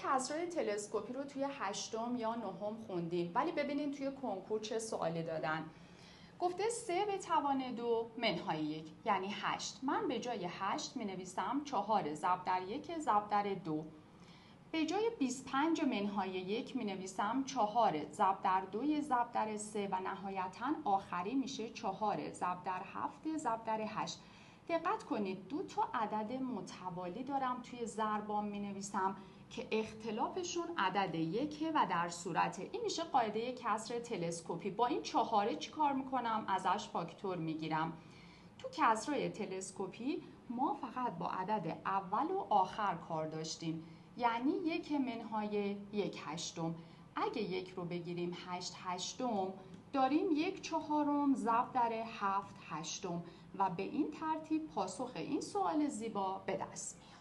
کسرای تلسکوپی رو توی 8م یا 9م خوندیم، ولی ببینین توی کنکور چه سوالی دادن. گفته 3 به توان 2 منهای 1 یعنی 8. من به جای 8 می نویسم 4 ضرب در 1 ضرب در 2. به جای 25 منهای 1 می نویسم 4 ضرب در 2 ضرب در 3 و نهایتاً آخری میشه 4 ضرب در 7 ضرب در 8. دقت کنید 2 تا عدد متوالی دارم توی ضربام می نویسم که اختلافشون عدد 1 و در صورت این میشه قاعده کسر تلسکوپی. با این 4 چی کار میکنم؟ ازش فاکتور میگیرم. تو کسرای تلسکوپی ما فقط با عدد اول و آخر کار داشتیم، یعنی 1 منهای 1/8. اگه 1 رو بگیریم 8/8 داریم 1/4 ضرب در 7/8 و به این ترتیب پاسخ این سوال زیبا به دست میاد.